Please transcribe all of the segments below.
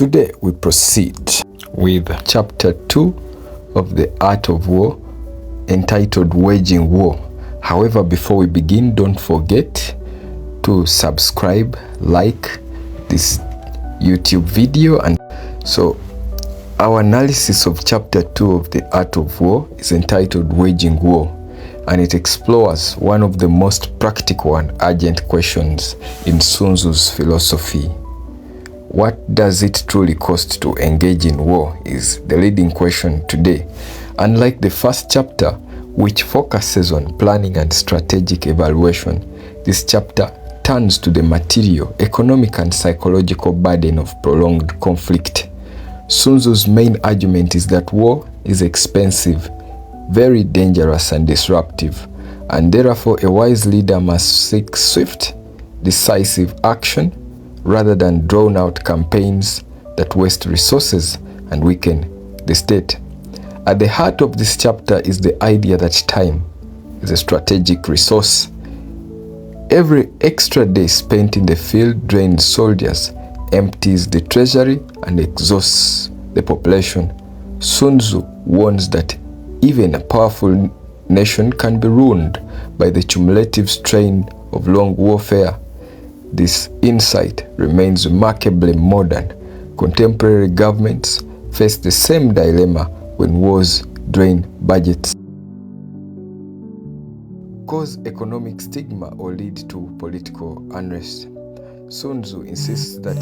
Today we proceed with chapter 2 of the Art of War, entitled Waging War. However, before we begin, don't forget to subscribe, like this YouTube video. And so our analysis of chapter 2 of the Art of War is entitled Waging War, and it explores one of the most practical and urgent questions in Sun Tzu's philosophy. What does it truly cost to engage in war is the leading question today. Unlike the first chapter, which focuses on planning and strategic evaluation, this chapter turns to the material, economic and psychological burden of prolonged conflict. Sun Tzu's main argument is that war is expensive, very dangerous and disruptive, and therefore a wise leader must seek swift, decisive action rather than drawn-out campaigns that waste resources and weaken the state. At the heart of this chapter is the idea that time is a strategic resource. Every extra day spent in the field drains soldiers, empties the treasury, and exhausts the population. Sun Tzu warns that even a powerful nation can be ruined by the cumulative strain of long warfare. This insight remains remarkably modern. Contemporary governments face the same dilemma when wars drain budgets, cause economic stigma, or lead to political unrest. Sun Tzu insists that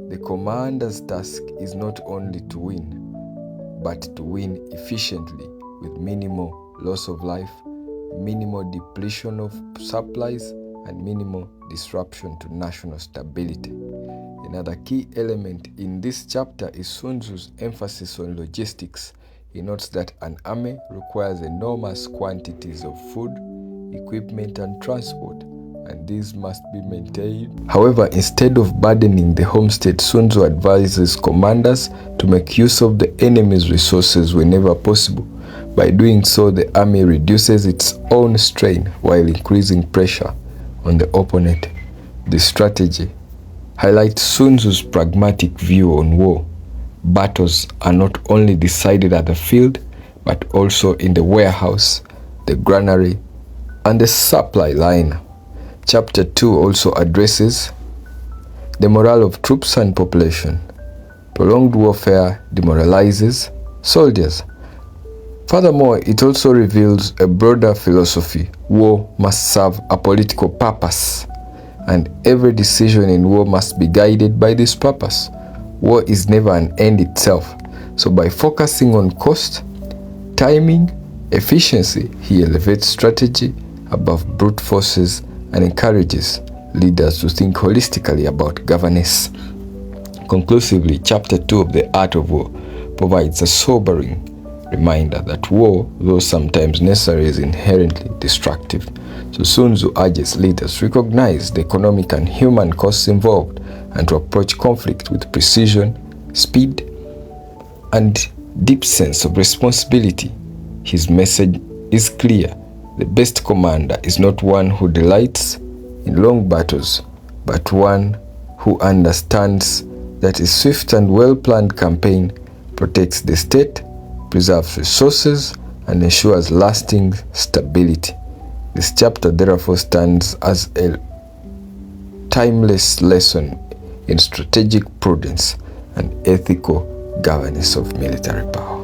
the commander's task is not only to win, but to win efficiently with minimal loss of life, minimal depletion of supplies, and minimal disruption to national stability. Another key element in this chapter is Sun Tzu's emphasis on logistics. He notes that an army requires enormous quantities of food, equipment, and transport, and these must be maintained. However, instead of burdening the homestead, Sun Tzu advises commanders to make use of the enemy's resources whenever possible. By doing so, the army reduces its own strain while increasing pressure on the opponent. This strategy highlights Sun Tzu's pragmatic view on war. Battles are not only decided at the field, but also in the warehouse, the granary, and the supply line. Chapter 2 also addresses the morale of troops and population. Prolonged warfare demoralizes soldiers. Furthermore, it also reveals a broader philosophy. War must serve a political purpose, and every decision in war must be guided by this purpose. War is never an end itself. So by focusing on cost, timing, efficiency, he elevates strategy above brute forces and encourages leaders to think holistically about governance. Conclusively, chapter 2 of the Art of War provides a sobering reminder that war, though sometimes necessary, is inherently destructive. So Sun Tzu urges leaders to recognize the economic and human costs involved and to approach conflict with precision, speed, and deep sense of responsibility. His message is clear. The best commander is not one who delights in long battles, but one who understands that a swift and well-planned campaign protects the state, preserves resources, and ensures lasting stability. This chapter therefore stands as a timeless lesson in strategic prudence and ethical governance of military power.